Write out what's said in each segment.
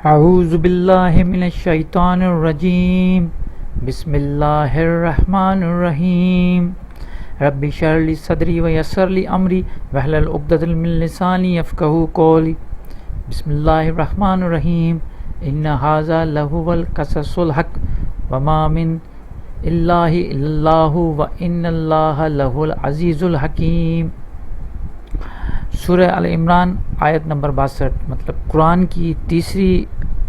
اعوذ باللہ من الشیطان الرجیم بسم اللہ الرحمن الرحیم رب اشرح لی صدری ویسر لی امری واحلل عقدۃ من لسانی یفقہوا قولی بسم اللہ الرحمن الرحیم ان ھذا لہو القصص الحق وما من الہ الا اللہ وان اللہ لہو العزیز الحکیم۔ سورہ ال عمران آیت نمبر 62، مطلب قرآن کی تیسری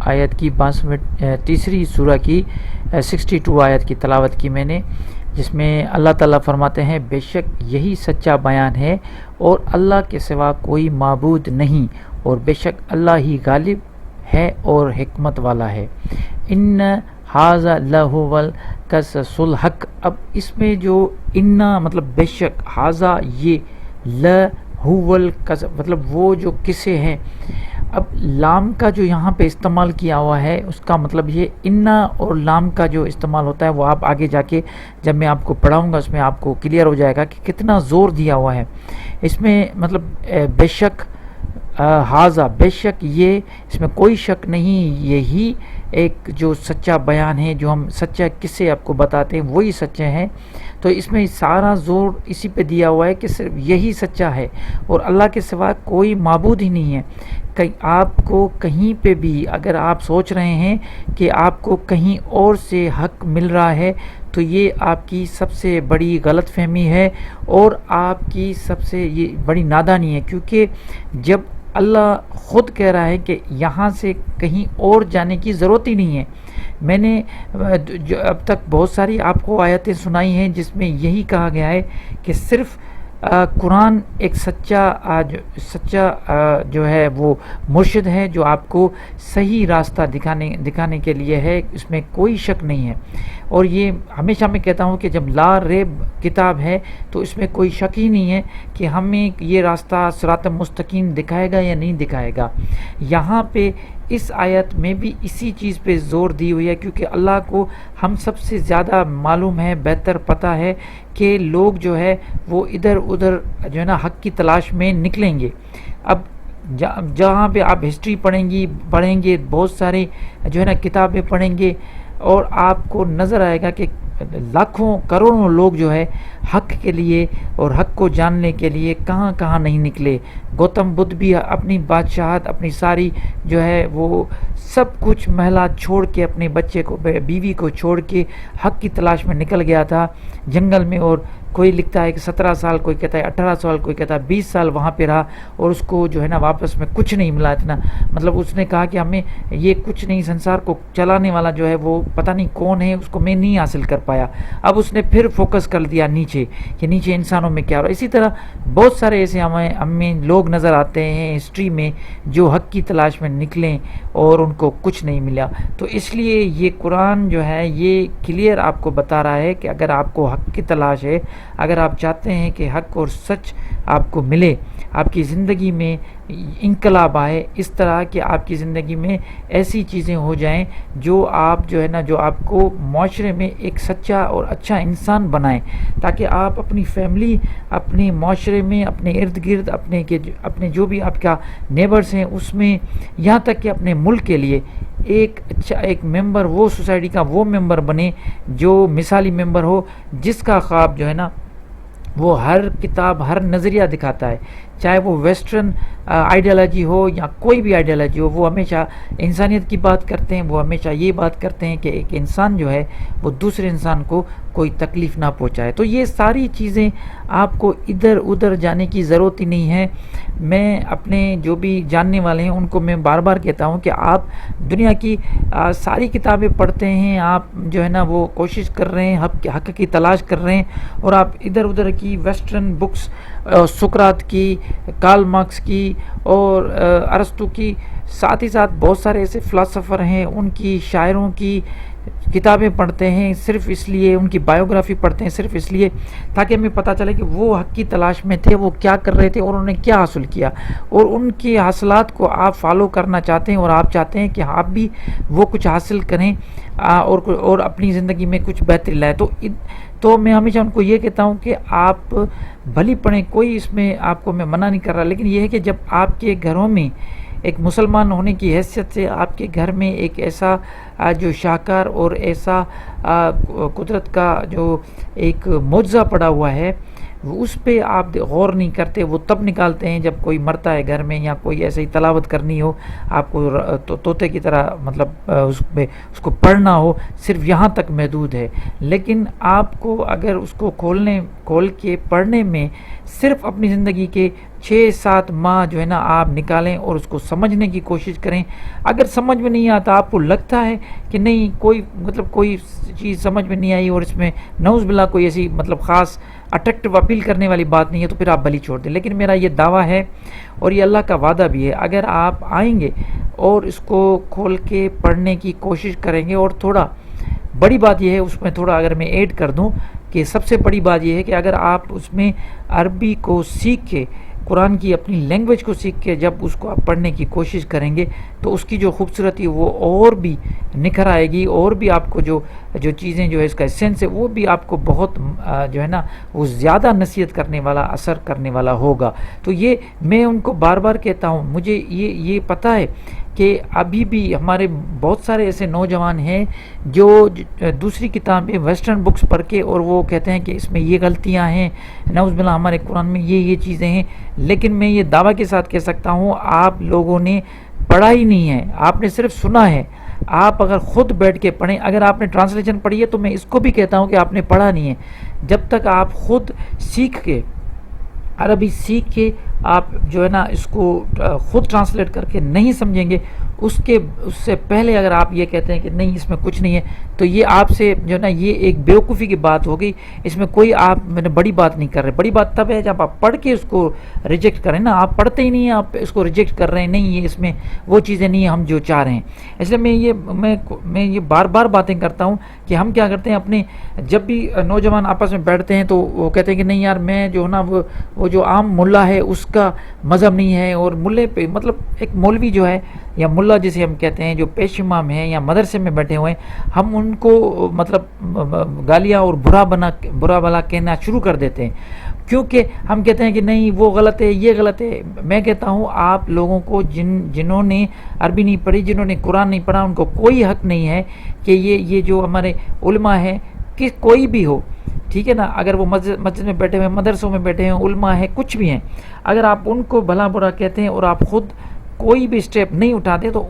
آیت کی 62، تیسری سورہ کی 62 آیت کی تلاوت کی میں نے، جس میں اللہ تعالیٰ فرماتے ہیں بے شک یہی سچا بیان ہے اور اللہ کے سوا کوئی معبود نہیں، اور بے شک اللہ ہی غالب ہے اور حکمت والا ہے۔ ان ھذا لہو القصص الحق، اب اس میں جو ان مطلب بے شک، ھذا یہ، لہو القصص مطلب وہ جو قصے ہیں۔ اب لام کا جو یہاں پہ استعمال کیا ہوا ہے اس کا مطلب یہ انا اور لام کا جو استعمال ہوتا ہے وہ آپ آگے جا کے جب میں آپ کو پڑھاؤں گا اس میں آپ کو کلیئر ہو جائے گا کہ کتنا زور دیا ہوا ہے اس میں، مطلب بے شک ھذا، بے شک یہ، اس میں کوئی شک نہیں، یہی ایک جو سچا بیان ہے، جو ہم سچا قصے آپ کو بتاتے ہیں وہی سچے ہیں۔ تو اس میں سارا زور اسی پہ دیا ہوا ہے کہ صرف یہی سچا ہے اور اللہ کے سوا کوئی معبود ہی نہیں ہے۔ آپ کو کہیں پہ بھی اگر آپ سوچ رہے ہیں کہ آپ کو کہیں اور سے حق مل رہا ہے تو یہ آپ کی سب سے بڑی غلط فہمی ہے اور آپ کی سب سے یہ بڑی نادانی ہے، کیونکہ جب اللہ خود کہہ رہا ہے کہ یہاں سے کہیں اور جانے کی ضرورت ہی نہیں ہے۔ میں نے اب تک بہت ساری آپ کو آیتیں سنائی ہیں جس میں یہی کہا گیا ہے کہ صرف قرآن ایک سچا جو ہے وہ مرشد ہے جو آپ کو صحیح راستہ دکھانے کے لیے ہے، اس میں کوئی شک نہیں ہے۔ اور یہ ہمیشہ میں کہتا ہوں کہ جب لا ریب کتاب ہے تو اس میں کوئی شک ہی نہیں ہے کہ ہمیں یہ راستہ صراط مستقیم دکھائے گا یا نہیں دکھائے گا۔ یہاں پہ اس آیت میں بھی اسی چیز پہ زور دی ہوئی ہے، کیونکہ اللہ کو ہم سب سے زیادہ معلوم ہے، بہتر پتہ ہے کہ لوگ جو ہے وہ ادھر ادھر جو ہے نا حق کی تلاش میں نکلیں گے۔ اب جہاں پہ آپ ہسٹری پڑھیں گے بہت سارے جو ہے نا کتابیں پڑھیں گے اور آپ کو نظر آئے گا کہ لاکھوں کروڑوں لوگ جو ہے حق کے لیے اور حق کو جاننے کے لیے کہاں کہاں نہیں نکلے۔ گوتم بدھ بھی اپنی بادشاہت، اپنی ساری جو ہے وہ سب کچھ محلات چھوڑ کے، اپنے بچے کو، بیوی کو چھوڑ کے حق کی تلاش میں نکل گیا تھا جنگل میں، اور کوئی لکھتا ہے کہ 17 سال، کوئی کہتا ہے 18 سال، کوئی کہتا ہے 20 سال وہاں پہ رہا اور اس کو جو ہے نا واپس میں کچھ نہیں ملا اتنا، مطلب اس نے کہا کہ ہمیں یہ کچھ نہیں، سنسار کو چلانے والا جو ہے وہ پتہ نہیں کون ہے، اس کو میں نہیں حاصل کر پایا۔ اب اس نے پھر فوکس کر دیا نیچے کہ نیچے انسانوں میں کیا ہو رہا ہے۔ اسی طرح بہت سارے ایسے ہمیں لوگ نظر آتے ہیں ہسٹری میں جو حق کی تلاش میں نکلیں اور ان کو کچھ نہیں ملا۔ تو اس لیے یہ قرآن جو ہے یہ کلیئر آپ کو بتا رہا ہے کہ اگر آپ کو حق کی تلاش ہے، اگر آپ چاہتے ہیں کہ حق اور سچ آپ کو ملے، آپ کی زندگی میں انقلاب آئے، اس طرح کہ آپ کی زندگی میں ایسی چیزیں ہو جائیں جو آپ جو ہے نا، جو آپ کو معاشرے میں ایک سچا اور اچھا انسان بنائیں، تاکہ آپ اپنی فیملی، اپنے معاشرے میں، اپنے ارد گرد، اپنے جو بھی آپ کا نیبرز ہیں اس میں، یہاں تک کہ اپنے ملک کے لیے ایک اچھا ایک ممبر، وہ سوسائٹی کا وہ ممبر بنے جو مثالی ممبر ہو، جس کا خواب جو ہے نا وہ ہر کتاب، ہر نظریہ دکھاتا ہے، چاہے وہ ویسٹرن آئیڈیالوجی ہو یا کوئی بھی آئیڈیالوجی ہو، وہ ہمیشہ انسانیت کی بات کرتے ہیں، وہ ہمیشہ یہ بات کرتے ہیں کہ ایک انسان جو ہے وہ دوسرے انسان کو کوئی تکلیف نہ پہنچائے۔ تو یہ ساری چیزیں آپ کو ادھر ادھر جانے کی ضرورت ہی نہیں ہے۔ میں اپنے جو بھی جاننے والے ہیں ان کو میں بار بار کہتا ہوں کہ آپ دنیا کی ساری کتابیں پڑھتے ہیں، آپ جو ہے نا وہ کوشش کر رہے ہیں، حق کی تلاش کر رہے ہیں، اور آپ ادھر ادھر کی ویسٹرن بکس، سقراط کی، کارل مارکس کی اور ارسطو کی، ساتھ ہی ساتھ بہت سارے ایسے فلاسفر ہیں ان کی، شاعروں کی کتابیں پڑھتے ہیں، صرف اس لیے ان کی بایوگرافی پڑھتے ہیں، صرف اس لیے تاکہ ہمیں پتہ چلے کہ وہ حق کی تلاش میں تھے، وہ کیا کر رہے تھے اور انہوں نے کیا حاصل کیا، اور ان کی حاصلات کو آپ فالو کرنا چاہتے ہیں اور آپ چاہتے ہیں کہ آپ بھی وہ کچھ حاصل کریں اور اپنی زندگی میں کچھ بہتری لائیں۔ تو میں ہمیشہ ان کو یہ کہتا ہوں کہ آپ بھلی پڑھیں، کوئی اس میں آپ کو میں منع نہیں کر رہا، لیکن یہ ہے کہ جب آپ کے گھروں میں ایک مسلمان ہونے کی حیثیت سے آپ کے گھر میں ایک ایسا جو شاہکار اور ایسا قدرت کا جو ایک معجزہ پڑا ہوا ہے، اس پہ آپ غور نہیں کرتے، وہ تب نکالتے ہیں جب کوئی مرتا ہے گھر میں، یا کوئی ایسے ہی تلاوت کرنی ہو آپ کو طوطے کی طرح، مطلب اس کو پڑھنا ہو، صرف یہاں تک محدود ہے۔ لیکن آپ کو اگر اس کو کھول کے پڑھنے میں صرف اپنی زندگی کے 6-7 ماہ جو ہے نا آپ نکالیں اور اس کو سمجھنے کی کوشش کریں، اگر سمجھ میں نہیں آتا، آپ کو لگتا ہے کہ نہیں کوئی چیز سمجھ میں نہیں آئی اور اس میں نعوذ باللہ کوئی ایسی مطلب خاص اٹریکٹیو اپیل کرنے والی بات نہیں ہے، تو پھر آپ بلی چھوڑ دیں۔ لیکن میرا یہ دعویٰ ہے اور یہ اللہ کا وعدہ بھی ہے، اگر آپ آئیں گے اور اس کو کھول کے پڑھنے کی کوشش کریں گے، اور تھوڑا بڑی بات یہ ہے اس میں تھوڑا اگر میں ایڈ کر دوں کہ سب سے بڑی بات یہ ہے کہ اگر آپ اس میں عربی کو سیکھ کے، قرآن کی اپنی لینگویج کو سیکھ کے جب اس کو آپ پڑھنے کی کوشش کریں گے تو اس کی جو خوبصورتی وہ اور بھی نکھر آئے گی، اور بھی آپ کو جو چیزیں جو ہے اس کا سینس ہے وہ بھی آپ کو بہت جو ہے نا وہ زیادہ نصیحت کرنے والا، اثر کرنے والا ہوگا۔ تو یہ میں ان کو بار بار کہتا ہوں، مجھے یہ پتہ ہے کہ ابھی بھی ہمارے بہت سارے ایسے نوجوان ہیں جو دوسری کتابیں ویسٹرن بکس پڑھ کے اور وہ کہتے ہیں کہ اس میں یہ غلطیاں ہیں، نعوذ باللہ ہمارے قرآن میں یہ چیزیں ہیں۔ لیکن میں یہ دعویٰ کے ساتھ کہہ سکتا ہوں آپ لوگوں نے پڑھا ہی نہیں ہے، آپ نے صرف سنا ہے۔ آپ اگر خود بیٹھ کے پڑھیں، اگر آپ نے ٹرانسلیشن پڑھی ہے تو میں اس کو بھی کہتا ہوں کہ آپ نے پڑھا نہیں ہے۔ جب تک آپ خود سیکھ کے، عربی سیکھ کے آپ جو ہے نا اس کو خود ٹرانسلیٹ کر کے نہیں سمجھیں گے، اس سے پہلے اگر آپ یہ کہتے ہیں کہ نہیں اس میں کچھ نہیں ہے، تو یہ آپ سے جو ہے نا یہ ایک بیوقوفی کی بات ہوگی۔ اس میں کوئی آپ میں نے بڑی بات نہیں کر رہے۔ بڑی بات تب ہے جب آپ پڑھ کے اس کو ریجیکٹ کریں نا، آپ پڑھتے ہی نہیں ہیں، آپ اس کو ریجیکٹ کر رہے ہیں، نہیں یہ اس میں وہ چیزیں نہیں ہیں ہم جو چاہ رہے ہیں۔ اس لیے میں یہ بار بار باتیں کرتا ہوں کہ ہم کیا کرتے ہیں، اپنے جب بھی نوجوان آپس میں بیٹھتے ہیں تو وہ کہتے ہیں کہ نہیں یار میں جو ہے نا وہ جو عام ملا ہے اس کا مذہب نہیں ہے، اور ملے پہ مطلب ایک مولوی جو ہے یا ملا جسے ہم کہتے ہیں جو پیش امام ہیں یا مدرسے میں بیٹھے ہوئے ہیں، ہم ان کو مطلب گالیاں اور برا بلا کہنا شروع کر دیتے ہیں، کیونکہ ہم کہتے ہیں کہ نہیں وہ غلط ہے، یہ غلط ہے۔ میں کہتا ہوں آپ لوگوں کو جنہوں نے عربی نہیں پڑھی، جنہوں نے قرآن نہیں پڑھا، ان کو کوئی حق نہیں ہے کہ یہ جو ہمارے علماء ہیں کہ کوئی بھی ہو، ٹھیک ہے نا، اگر وہ مسجد میں بیٹھے ہوئے، مدرسوں میں بیٹھے ہیں، علماء ہیں، کچھ بھی ہیں، اگر آپ ان کو بھلا برا کہتے ہیں اور آپ خود کوئی بھی اسٹیپ نہیں اٹھاتے تو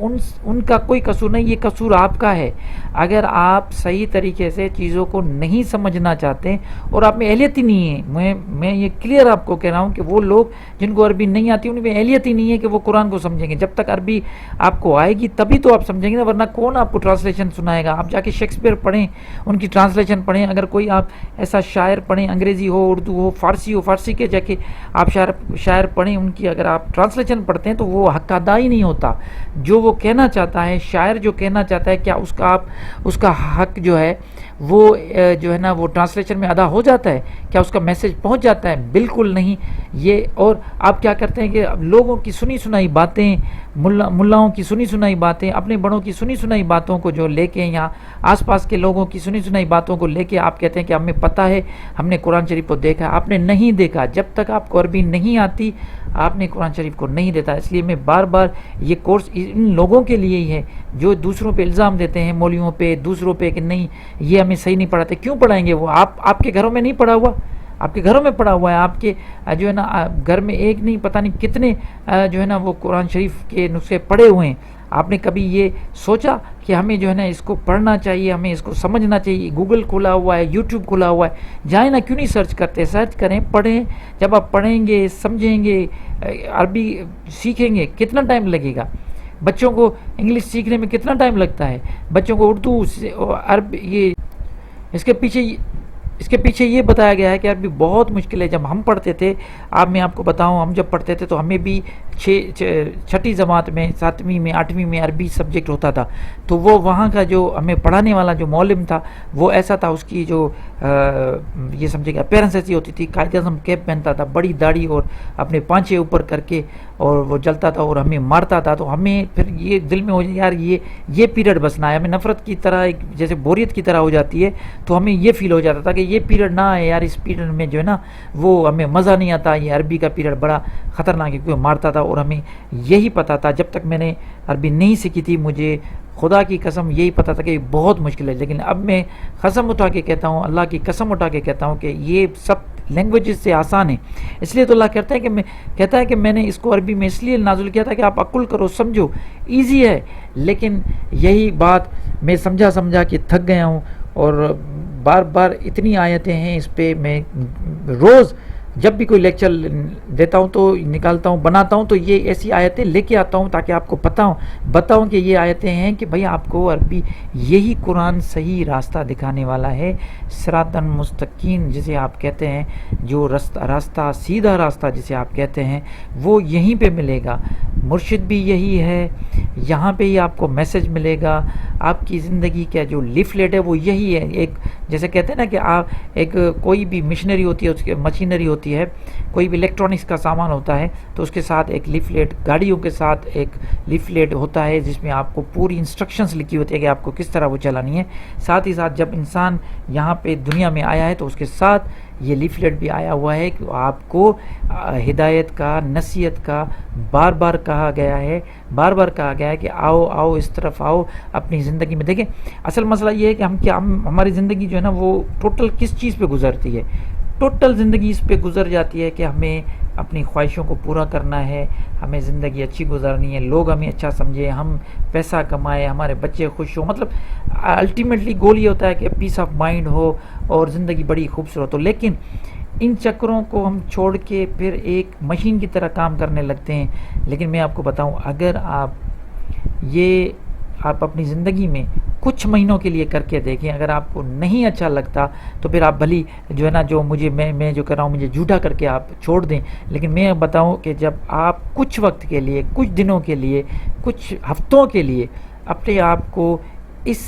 ان کا کوئی قصور نہیں، یہ قصور آپ کا ہے۔ اگر آپ صحیح طریقے سے چیزوں کو نہیں سمجھنا چاہتے اور آپ میں اہلیت ہی نہیں ہے، میں یہ کلیئر آپ کو کہہ رہا ہوں کہ وہ لوگ جن کو عربی نہیں آتی ان میں اہلیت ہی نہیں ہے کہ وہ قرآن کو سمجھیں گے۔ جب تک عربی آپ کو آئے گی تبھی تو آپ سمجھیں گے نا، ورنہ کون آپ کو ٹرانسلیشن سنائے گا؟ آپ جا کے شیکسپیئر پڑھیں، ان کی ٹرانسلیشن پڑھیں، اگر کوئی آپ ایسا شاعر پڑھیں، انگریزی ہو، اردو ہو، فارسی کے جا کے آپ شاعر پڑھیں، ان کی اگر آپ ٹرانسلیشن پڑھتے ہیں تو وہ حق ادا ہی نہیں ہوتا۔ جو وہ کہنا چاہتا ہے، شاعر جو کہنا چاہتا ہے، کیا اس کا حق جو ہے وہ جو ہے نا وہ ٹرانسلیشن میں ادا ہو جاتا ہے؟ کیا اس کا میسج پہنچ جاتا ہے؟ بالکل نہیں۔ یہ اور آپ کیا کرتے ہیں کہ لوگوں کی سنی سنائی باتیں، ملاؤں کی سنی سنائی باتیں، اپنے بڑوں کی سنی سنائی باتوں کو جو لے کے، یا آس پاس کے لوگوں کی سنی سنائی باتوں کو لے کے آپ کہتے ہیں کہ ہمیں پتہ ہے، ہم نے قرآن شریف کو دیکھا۔ آپ نے نہیں دیکھا، جب تک آپ کو عربی نہیں آتی آپ نے قرآن شریف کو نہیں دیتا۔ اس لیے میں بار بار یہ کورس ان لوگوں کے لیے ہی ہے جو دوسروں پہ الزام دیتے ہیں، مولویوں پہ، دوسروں پہ، کہ نہیں یہ ہمیں صحیح نہیں پڑھاتے۔ کیوں پڑھائیں گے وہ؟ آپ کے گھروں میں نہیں پڑھا ہوا؟ آپ کے گھروں میں پڑھا ہوا ہے، آپ کے جو ہے نا گھر میں ایک نہیں پتہ نہیں کتنے جو ہے نا وہ قرآن شریف کے نسخے پڑھے ہوئے ہیں۔ آپ نے کبھی یہ سوچا کہ ہمیں جو ہے نا اس کو پڑھنا چاہیے، ہمیں اس کو سمجھنا چاہیے؟ گوگل کھلا ہوا ہے، یوٹیوب کھلا ہوا ہے، جائیں نا، کیوں نہیں سرچ کرتے؟ سرچ کریں، پڑھیں۔ جب آپ پڑھیں گے، سمجھیں گے، عربی سیکھیں گے، کتنا ٹائم لگے گا؟ بچوں کو انگلش سیکھنے میں کتنا ٹائم لگتا ہے؟ بچوں کو اردو، عربی، یہ اس کے پیچھے یہ بتایا گیا ہے کہ عربی بہت مشکل ہے۔ جب ہم پڑھتے تھے، میں آپ کو بتاؤں، ہم جب پڑھتے تھے تو ہمیں بھی چھٹی جماعت میں، 7ویں میں، 8ویں میں عربی سبجیکٹ ہوتا تھا، تو وہ وہاں کا جو ہمیں پڑھانے والا جو معلم تھا وہ ایسا تھا، اس کی جو یہ سمجھے کہ اپیرنس ایسی ہوتی تھی. قائد اعظم کیپ پہنتا تھا, بڑی داڑھی اور اپنے پانچے اوپر کر کے, اور وہ جلتا تھا اور ہمیں مارتا تھا. تو ہمیں پھر یہ دل میں ہو جائے یار یہ پیریڈ بس نہ آئے, ہمیں نفرت کی طرح ایک جیسے بوریت کی طرح ہو جاتی ہے. تو ہمیں یہ فیل ہو جاتا تھا کہ یہ پیریڈ نہ آئے یار, اس پیریڈ میں جو ہے نا وہ ہمیں مزہ نہیں آتا. یہ عربی کا پیریڈ بڑا خطرناک ہے کیونکہ مارتا تھا, اور ہمیں یہی پتہ تھا جب تک میں نے عربی نہیں سیکھی تھی, مجھے خدا کی قسم یہی پتہ تھا کہ یہ بہت مشکل ہے. لیکن اب میں قسم اٹھا کے کہتا ہوں, اللہ کی قسم اٹھا کے کہتا ہوں کہ یہ سب لینگویجز سے آسان ہے. اس لیے تو اللہ کہتا ہے کہ میں نے اس کو عربی میں اس لیے نازل کیا تھا کہ آپ عقل کرو, سمجھو, ایزی ہے. لیکن یہی بات میں سمجھا کے تھک گیا ہوں, اور بار بار اتنی آیتیں ہیں اس پہ. میں روز جب بھی کوئی لیکچر دیتا ہوں تو نکالتا ہوں, بناتا ہوں, تو یہ ایسی آیتیں لے کے آتا ہوں تاکہ آپ کو بتاؤں کہ یہ آیتیں ہیں کہ بھئی آپ کو عربی, یہی قرآن صحیح راستہ دکھانے والا ہے. صراطاً مستقیم جسے آپ کہتے ہیں, جو راستہ سیدھا راستہ جسے آپ کہتے ہیں, وہ یہیں پہ ملے گا. مرشد بھی یہی ہے, یہاں پہ ہی آپ کو میسج ملے گا. آپ کی زندگی کا جو لیفلیٹ ہے وہ یہی ہے. ایک جیسے کہتے ہیں نا کہ آپ ایک کوئی بھی مشینری ہوتی ہے, اس کی مشینری ہوتی ہے, کوئی بھی الیکٹرانکس کا سامان ہوتا ہے, تو اس کے ساتھ ایک لیفلیٹ, گاڑیوں کے ساتھ ایک لیفلیٹ ہوتا ہے جس میں آپ کو پوری انسٹرکشنز لکھی ہوتی ہے کہ آپ کو کس طرح وہ چلانی ہے. ساتھ ہی ساتھ جب انسان یہاں پہ دنیا میں آیا ہے تو اس کے ساتھ یہ لیفلیٹ بھی آیا ہوا ہے کہ آپ کو ہدایت کا, نصیحت کا بار بار کہا گیا ہے کہ آؤ اس طرف آؤ, اپنی زندگی میں. دیکھیں اصل مسئلہ یہ ہے کہ ہماری زندگی جو ہے نا وہ ٹوٹل کس چیز پہ گزرتی ہے. ٹوٹل زندگی اس پہ گزر جاتی ہے کہ ہمیں اپنی خواہشوں کو پورا کرنا ہے, ہمیں زندگی اچھی گزارنی ہے, لوگ ہمیں اچھا سمجھیں, ہم پیسہ کمائیں, ہمارے بچے خوش ہوں. مطلب الٹیمیٹلی گول یہ ہوتا ہے کہ پیس آف مائنڈ ہو اور زندگی بڑی خوبصورت ہو. لیکن ان چکروں کو ہم چھوڑ کے پھر ایک مشین کی طرح کام کرنے لگتے ہیں. لیکن میں آپ کو بتاؤں, اگر آپ اپنی زندگی میں کچھ مہینوں کے لیے کر کے دیکھیں, اگر آپ کو نہیں اچھا لگتا تو پھر آپ بھلی جو ہے نا جو میں جو کر رہا ہوں مجھے جھوٹا کر کے آپ چھوڑ دیں. لیکن میں بتاؤں کہ جب آپ کچھ وقت کے لیے, کچھ دنوں کے لیے, کچھ ہفتوں کے لیے اپنے آپ کو اس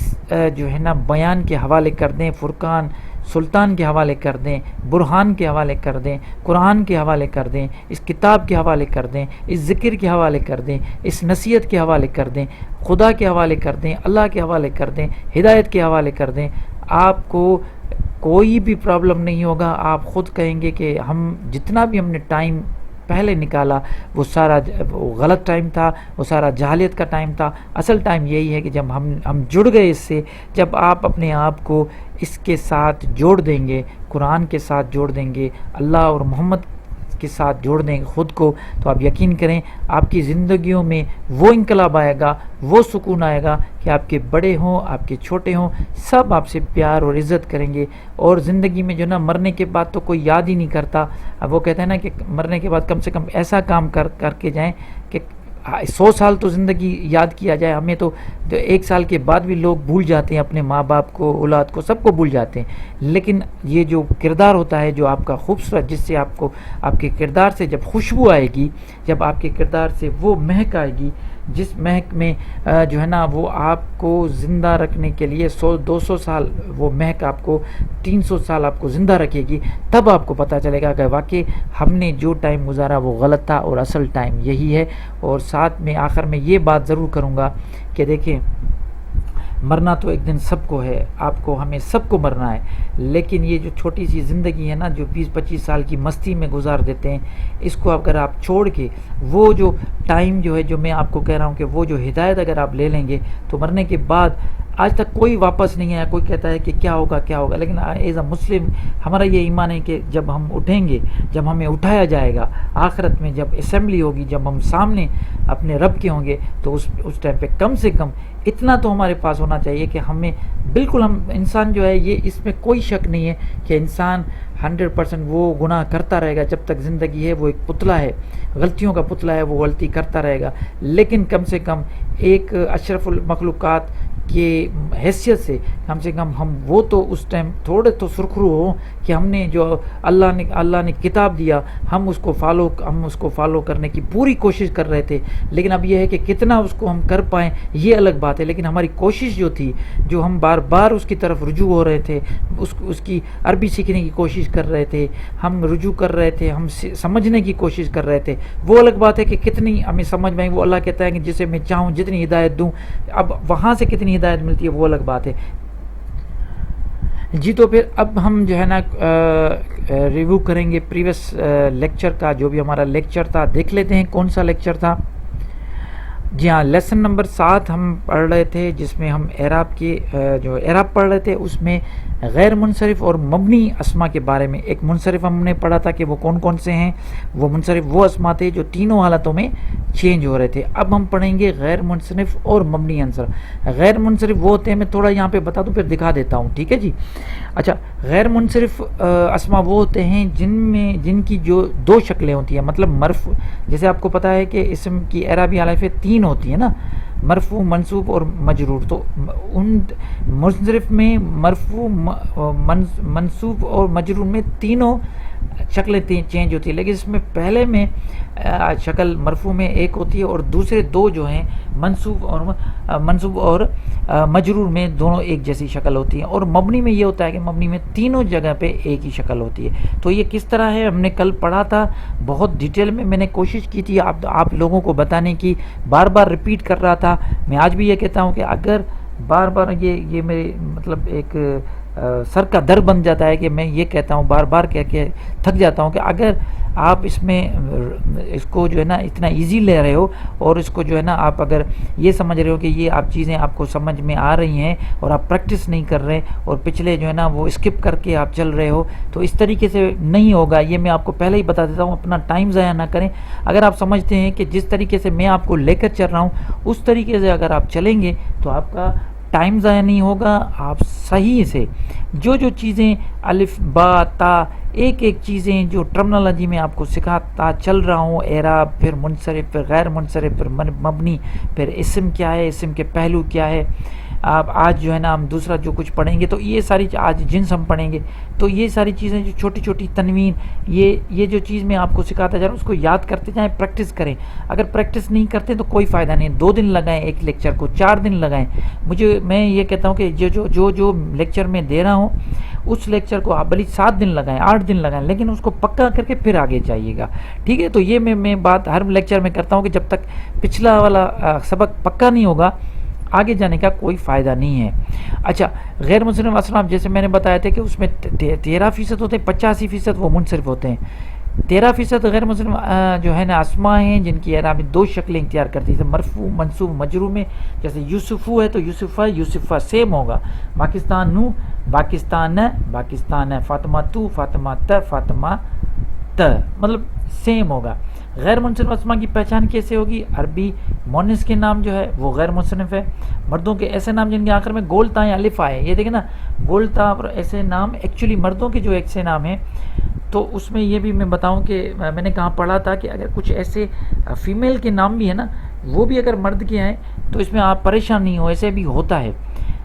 جو ہے نا بیان کے حوالے کر دیں, فرقان سلطان کے حوالے کر دیں, برہان کے حوالے کر دیں, قرآن کے حوالے کر دیں, اس کتاب کے حوالے کر دیں, اس ذکر کے حوالے کر دیں, اس نصیحت کے حوالے کر دیں, خدا کے حوالے کر دیں, اللہ کے حوالے کر دیں, ہدایت کے حوالے کر دیں, آپ کو کوئی بھی پرابلم نہیں ہوگا. آپ خود کہیں گے کہ جتنا بھی ہم نے ٹائم پہلے نکالا وہ سارا غلط ٹائم تھا, وہ سارا جہالت کا ٹائم تھا. اصل ٹائم یہی ہے کہ جب ہم جڑ گئے اس سے, جب آپ اپنے آپ کو اس کے ساتھ جوڑ دیں گے, قرآن کے ساتھ جوڑ دیں گے, اللہ اور محمد کے ساتھ جوڑ دیں گے خود کو, تو آپ یقین کریں آپ کی زندگیوں میں وہ انقلاب آئے گا, وہ سکون آئے گا کہ آپ کے بڑے ہوں, آپ کے چھوٹے ہوں, سب آپ سے پیار اور عزت کریں گے. اور زندگی میں جو نا مرنے کے بعد تو کوئی یاد ہی نہیں کرتا. اب وہ کہتے ہیں نا کہ مرنے کے بعد کم سے کم ایسا کام کر کے جائیں کہ 100 سال تو زندگی یاد کیا جائے. ہمیں تو 1 سال کے بعد بھی لوگ بھول جاتے ہیں, اپنے ماں باپ کو, اولاد کو, سب کو بھول جاتے ہیں. لیکن یہ جو کردار ہوتا ہے جو آپ کا خوبصورت, جس سے آپ کے کردار سے جب خوشبو آئے گی, جب آپ کے کردار سے وہ مہک آئے گی, جس مہک میں جو ہے نا وہ آپ کو زندہ رکھنے کے لیے 100-200 سال وہ مہک آپ کو 300 سال آپ کو زندہ رکھے گی, تب آپ کو پتہ چلے گا کہ واقعی ہم نے جو ٹائم گزارا وہ غلط تھا اور اصل ٹائم یہی ہے. اور ساتھ میں آخر میں یہ بات ضرور کروں گا کہ دیکھیں مرنا تو ایک دن سب کو ہے, آپ کو, ہمیں سب کو مرنا ہے. لیکن یہ جو چھوٹی سی زندگی ہے نا جو 20-25 سال کی مستی میں گزار دیتے ہیں, اس کو اگر آپ چھوڑ کے وہ جو ٹائم جو ہے, جو میں آپ کو کہہ رہا ہوں کہ وہ جو ہدایت اگر آپ لے لیں گے تو مرنے کے بعد آج تک کوئی واپس نہیں آیا. کوئی کہتا ہے کہ کیا ہوگا, لیکن ایز اے مسلم ہمارا یہ ایمان ہے کہ جب ہم اٹھیں گے, جب ہمیں اٹھایا جائے گا آخرت میں, جب اسمبلی ہوگی, جب ہم سامنے اپنے رب کے ہوں گے, تو اس ٹائم پہ کم سے کم اتنا تو ہمارے پاس ہونا چاہیے کہ ہمیں بالکل, انسان جو ہے یہ اس میں کوئی شک نہیں ہے کہ انسان 100% وہ گناہ کرتا رہے گا جب تک زندگی ہے. وہ ایک پتلا ہے, غلطیوں کا پتلا ہے, وہ غلطی کرتا رہے گا. لیکن کم سے کم ایک اشرف المخلوقات کہ حیثیت سے کم ہم وہ تو اس ٹائم تھوڑے تو سرخرو ہوں کہ ہم نے جو اللہ نے کتاب دیا ہم اس کو فالو کرنے کی پوری کوشش کر رہے تھے. لیکن اب یہ ہے کہ کتنا اس کو ہم کر پائیں یہ الگ بات ہے. لیکن ہماری کوشش جو تھی، جو ہم بار بار اس کی طرف رجوع ہو رہے تھے، اس کی عربی سیکھنے کی کوشش کر رہے تھے، ہم رجوع کر رہے تھے، ہم سمجھنے کی کوشش کر رہے تھے. وہ الگ بات ہے کہ کتنی ہمیں سمجھ میں آئی. وہ اللہ کہتا ہے کہ جسے میں چاہوں جتنی ہدایت دوں. اب وہاں سے کتنی ہدایت ملتی ہے وہ الگ بات ہے. جی تو پھر اب ہم جو ہے نا ریویو کریں گے پریویس لیکچر کا. جو بھی ہمارا لیکچر تھا دیکھ لیتے ہیں کون سا لیکچر تھا. جی ہاں، لیسن نمبر 7 ہم پڑھ رہے تھے، جس میں ہم اعراب کی جو اعراب پڑھ رہے تھے. اس میں غیر منصرف اور مبنی اسما کے بارے میں ایک منصرف ہم نے پڑھا تھا کہ وہ کون کون سے ہیں. وہ منصرف وہ اسما تھے جو تینوں حالتوں میں چینج ہو رہے تھے. اب ہم پڑھیں گے غیر منصرف اور مبنی عنصر. غیر منصرف وہ ہوتے ہیں، میں تھوڑا یہاں پہ بتا دوں پھر دکھا دیتا ہوں، ٹھیک ہے جی. اچھا، غیر منصرف اسما وہ ہوتے ہیں جن کی جو دو شکلیں ہوتی ہیں. مطلب مرفوع، جیسے آپ کو پتہ ہے کہ اسم کی اعرابی حالتیں 3 ہوتی ہیں نا، مرفوع، منصوب اور مجرور. تو ان منصرف میں مرفوع، منصوب اور مجرور میں تینوں شکلیں چینج ہوتی ہے. لیکن اس میں پہلے میں شکل مرفوع میں ایک ہوتی ہے اور دوسرے دو جو ہیں منصوب اور مجرور میں دونوں ایک جیسی شکل ہوتی ہیں. اور مبنی میں یہ ہوتا ہے کہ مبنی میں تینوں جگہ پہ ایک ہی شکل ہوتی ہے. تو یہ کس طرح ہے ہم نے کل پڑھا تھا بہت ڈیٹیل میں نے کوشش کی تھی آپ لوگوں کو بتانے کی. بار بار ریپیٹ کر رہا تھا. میں آج بھی یہ کہتا ہوں کہ اگر بار بار یہ میرے مطلب ایک سر کا در بن جاتا ہے کہ میں یہ کہتا ہوں بار بار کہہ کے تھک جاتا ہوں کہ اگر آپ اس کو جو ہے نا اتنا ایزی لے رہے ہو اور اس کو جو ہے نا آپ اگر یہ سمجھ رہے ہو کہ یہ آپ چیزیں آپ کو سمجھ میں آ رہی ہیں اور آپ پریکٹس نہیں کر رہے اور پچھلے جو ہے نا وہ اسکپ کر کے آپ چل رہے ہو، تو اس طریقے سے نہیں ہوگا. یہ میں آپ کو پہلے ہی بتا دیتا ہوں، اپنا ٹائم ضائع نہ کریں. اگر آپ سمجھتے ہیں کہ جس طریقے سے میں آپ کو لے کر چل رہا ہوں اس طریقے سے اگر آپ چلیں گے تو آپ کا ٹائم ضائع نہیں ہوگا. آپ صحیح سے جو چیزیں الف با تا ایک چیزیں جو ٹرمنالوجی میں آپ کو سکھاتا چل رہا ہوں، اعراب، پھر منصرف، پھر غیر منصرف، پھر مبنی، پھر اسم کیا ہے، اسم کے پہلو کیا ہے. آپ آج جو ہے نا ہم دوسرا جو کچھ پڑھیں گے تو یہ ساری آج جنس ہم پڑھیں گے تو یہ ساری چیزیں جو چھوٹی چھوٹی تنوین، یہ جو چیز میں آپ کو سکھاتا جا رہا ہوں اس کو یاد کرتے جائیں، پریکٹس کریں. اگر پریکٹس نہیں کرتے تو کوئی فائدہ نہیں. 2 دن لگائیں ایک لیکچر کو، 4 دن لگائیں. میں یہ کہتا ہوں کہ جو لیکچر میں دے رہا ہوں اس لیکچر کو آپ بھلی 7 دن لگائیں، 8 دن لگائیں، لیکن اس کو پکا کر کے پھر آگے جائیے گا، ٹھیک ہے. تو یہ میں بات ہر لیکچر میں کرتا ہوں کہ جب تک پچھلا والا سبق پکا نہیں ہوگا آگے جانے کا کوئی فائدہ نہیں ہے. اچھا، غیر منصرف اسما جیسے میں نے بتایا تھا کہ اس میں 13% ہوتے ہیں، 85% وہ منصرف ہوتے ہیں. 13% غیر منصرف جو ہے نا اسما ہیں جن کی اعرابی 2 شکلیں اختیار کرتی ہیں، مرفوع، منصوب، مجرور میں. جیسے یوسفو ہے تو یوسفہ سیم ہوگا. پاکستان نو، باکستان، فاطمہ تو، فاطمہ فاطمہ مطلب سیم ہوگا. غیر منصرف اسما کی پہچان کیسے ہوگی؟ عربی مونس کے نام جو ہے وہ غیر منصرف ہے. مردوں کے ایسے نام جن کے آخر میں گول تا یا الف آئے، یہ دیکھیں نا گول تا اور ایسے نام ایکچولی مردوں کے جو ایسے نام ہیں. تو اس میں یہ بھی میں بتاؤں کہ میں نے کہاں پڑھا تھا کہ اگر کچھ ایسے فیمیل کے نام بھی ہیں نا وہ بھی اگر مرد کے ہیں تو اس میں آپ پریشان نہیں ہو، ایسے بھی ہوتا ہے.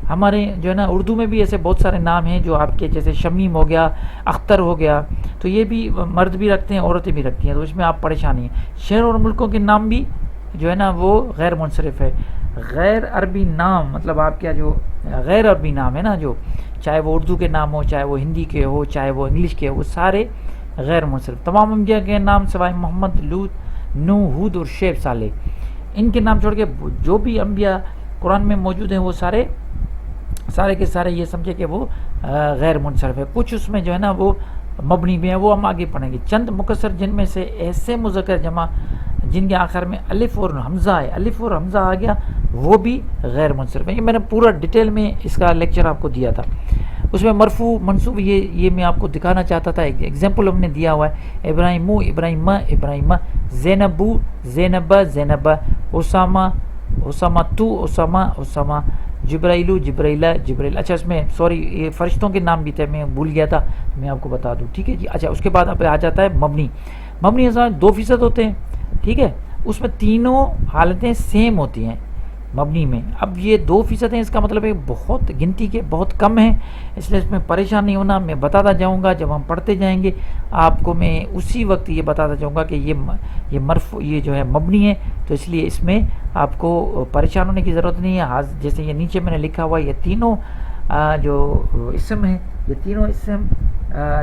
ہمارے جو ہے نا اردو میں بھی ایسے بہت سارے نام ہیں جو آپ کے جیسے شمیم ہو گیا، اختر ہو گیا، تو یہ بھی مرد بھی رکھتے ہیں عورتیں بھی رکھتی ہیں، تو اس میں آپ پریشان نہیں ہیں. شہر اور ملکوں کے نام بھی جو ہے نا وہ غیر منصرف ہے. غیر عربی نام مطلب آپ کیا جو غیر عربی نام ہے نا، جو چاہے وہ اردو کے نام ہو، چاہے وہ ہندی کے ہو، چاہے وہ انگلش کے ہو، وہ سارے غیر منصرف. تمام انبیاء کے نام سوائے محمد، لوط، نوح، ہود اور شعیب، صالح، ان کے نام چھوڑ کے جو بھی انبیاء قرآن میں موجود ہیں وہ سارے کے سارے یہ سمجھے کہ وہ غیر منصرف ہے. کچھ اس میں جو ہے نا وہ مبنی بھی ہیں، وہ ہم آگے پڑھیں گے. چند مکسر جن میں سے ایسے مذکر جمع جن کے آخر میں الف اور حمزہ ہے، الف اور حمزہ آ گیا، وہ بھی غیر منصرف ہے. یہ میں نے پورا ڈیٹیل میں اس کا لیکچر آپ کو دیا تھا. اس میں مرفوع، منصوب، یہ میں آپ کو دکھانا چاہتا تھا. ایک ایگزامپل ہم نے دیا ہوا ہے. ابراہیمو، ابراہیمہ، زینبو، زینبہ، اسامہ تو، اسامہ، جبرائیلو، جبرائیل. اچھا اس میں سوری یہ فرشتوں کے نام بھی تھے، میں بھول گیا تھا، میں آپ کو بتا دوں، ٹھیک ہے جی. اچھا اس کے بعد اب آ جاتا ہے مبنی اسما 2% ہوتے ہیں، ٹھیک ہے. اس میں تینوں حالتیں سیم ہوتی ہیں. مبنی میں. اب یہ 2% ہیں، اس کا مطلب ہے بہت گنتی کے بہت کم ہیں، اس لیے اس میں پریشان نہیں ہونا. میں بتاتا جاؤں گا، جب ہم پڑھتے جائیں گے آپ کو میں اسی وقت یہ بتاتا جاؤں گا کہ یہ مرفوع یہ جو ہے مبنی ہے، تو اس لیے اس میں آپ کو پریشان ہونے کی ضرورت نہیں ہے. جیسے یہ نیچے میں نے لکھا ہوا، یہ تینوں جو اسم ہیں، یہ تینوں اسم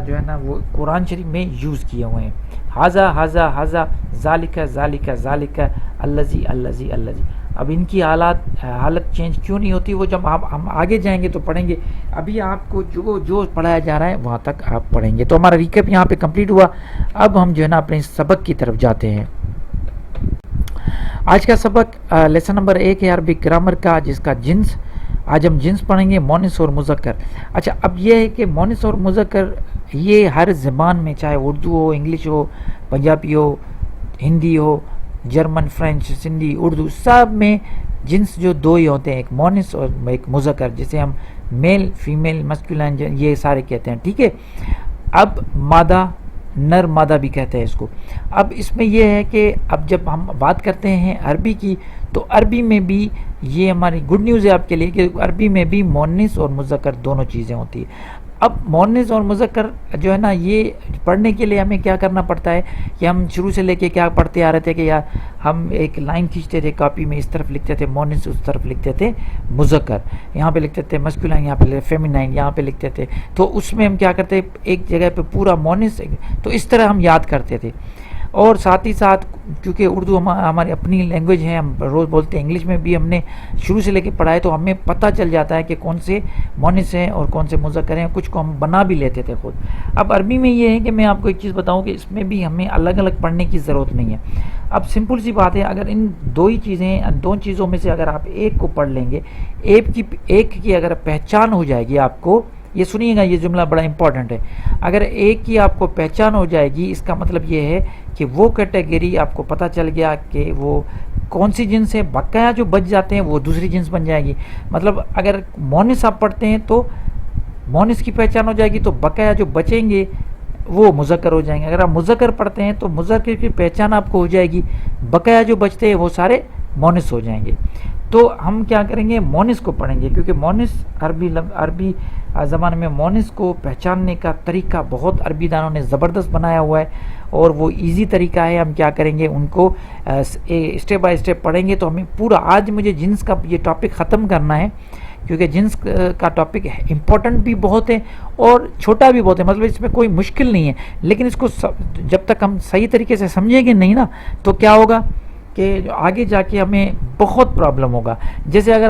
جو ہے نا وہ قرآن شریف میں یوز کیے ہوئے ہیں. حاذا حاذا حاذا، ذالک ذالک ذالک، الذی الذی الذی. اب ان کی حالت چینج کیوں نہیں ہوتی، وہ جب ہم آگے جائیں گے تو پڑھیں گے. ابھی آپ کو جو پڑھایا جا رہا ہے وہاں تک آپ پڑھیں گے. تو ہمارا ریکیپ یہاں پہ کمپلیٹ ہوا. اب ہم جو ہے نا اپنے سبق کی طرف جاتے ہیں. آج کا سبق لیسن نمبر 1 ہے عربک گرامر کا، جس کا جنس. آج ہم جنس پڑھیں گے، مونس اور مذکر. اچھا، اب یہ ہے کہ مونس اور مذکر یہ ہر زبان میں، چاہے اردو ہو، انگلش ہو، پنجابی ہو، ہندی ہو، جرمن، فرینچ، سندھی، اردو، سب میں جنس جو دو ہی ہوتے ہیں، ایک مونس اور ایک مذکر، جسے ہم میل، فیمیل، مسکولائن یہ سارے کہتے ہیں. ٹھیک ہے. اب مادہ، نر مادہ بھی کہتے ہیں اس کو. اب اس میں یہ ہے کہ اب جب ہم بات کرتے ہیں عربی کی، تو عربی میں بھی یہ ہماری گڈ نیوز ہے آپ کے لیے کہ عربی میں بھی مونس اور مذکر دونوں چیزیں ہوتی ہیں. اب مونس اور مذکر جو ہے نا، یہ پڑھنے کے لیے ہمیں کیا کرنا پڑتا ہے کہ ہم شروع سے لے کے کیا پڑھتے آ رہے تھے کہ یار ہم ایک لائن کھینچتے تھے کاپی میں، اس طرف لکھتے تھے مونس، اس طرف لکھتے تھے مذکر، یہاں پہ لکھتے تھے مسکولائن، یہاں پہ فیمینائن، یہاں پہ لکھتے تھے. تو اس میں ہم کیا کرتے، ایک جگہ پہ پورا مونس، تو اس طرح ہم یاد کرتے تھے. اور ساتھ ہی ساتھ کیونکہ اردو ہماری اپنی لینگویج ہے، ہم روز بولتے ہیں، انگلش میں بھی ہم نے شروع سے لے کے پڑھا ہے، تو ہمیں پتہ چل جاتا ہے کہ کون سے مونس ہیں اور کون سے مذکر ہیں. کچھ کو ہم بنا بھی لیتے تھے خود. اب عربی میں یہ ہے کہ میں آپ کو ایک چیز بتاؤں کہ اس میں بھی ہمیں الگ الگ پڑھنے کی ضرورت نہیں ہے. اب سمپل سی بات ہے، اگر ان دو چیزوں میں سے اگر آپ ایک کو پڑھ لیں گے، ایک کی اگر پہچان ہو جائے گی آپ کو، یہ سنیے گا، یہ جملہ بڑا امپورٹنٹ ہے. اگر ایک کی آپ کو پہچان ہو جائے گی، اس کا مطلب یہ ہے کہ وہ کیٹیگری آپ کو پتہ چل گیا کہ وہ کون سی جنس ہے. بقایا جو بچ جاتے ہیں وہ دوسری جنس بن جائے گی. مطلب اگر مونس آپ پڑھتے ہیں تو مونس کی پہچان ہو جائے گی، تو بقایا جو بچیں گے وہ مذکر ہو جائیں گے. اگر آپ مذکر پڑھتے ہیں تو مذکر کی پہچان آپ کو ہو جائے گی، بقایا جو بچتے ہیں وہ سارے مونس ہو جائیں گے. تو ہم کیا کریں گے، مونس کو پڑھیں گے، کیونکہ مونس عربی زبان میں مونس کو پہچاننے کا طریقہ بہت عربی دانوں نے زبردست بنایا ہوا ہے، اور وہ ایزی طریقہ ہے. ہم کیا کریں گے، ان کو اسٹیپ بائی اسٹیپ پڑھیں گے. تو ہمیں پورا آج مجھے جنس کا یہ ٹاپک ختم کرنا ہے، کیونکہ جنس کا ٹاپک امپورٹنٹ بھی بہت ہے اور چھوٹا بھی بہت ہے. مطلب اس میں کوئی مشکل نہیں ہے، لیکن اس کو جب تک ہم صحیح طریقے سے سمجھیں گے نہیں نا، تو کیا ہوگا کہ آگے جا کے ہمیں بہت پرابلم ہوگا. جیسے اگر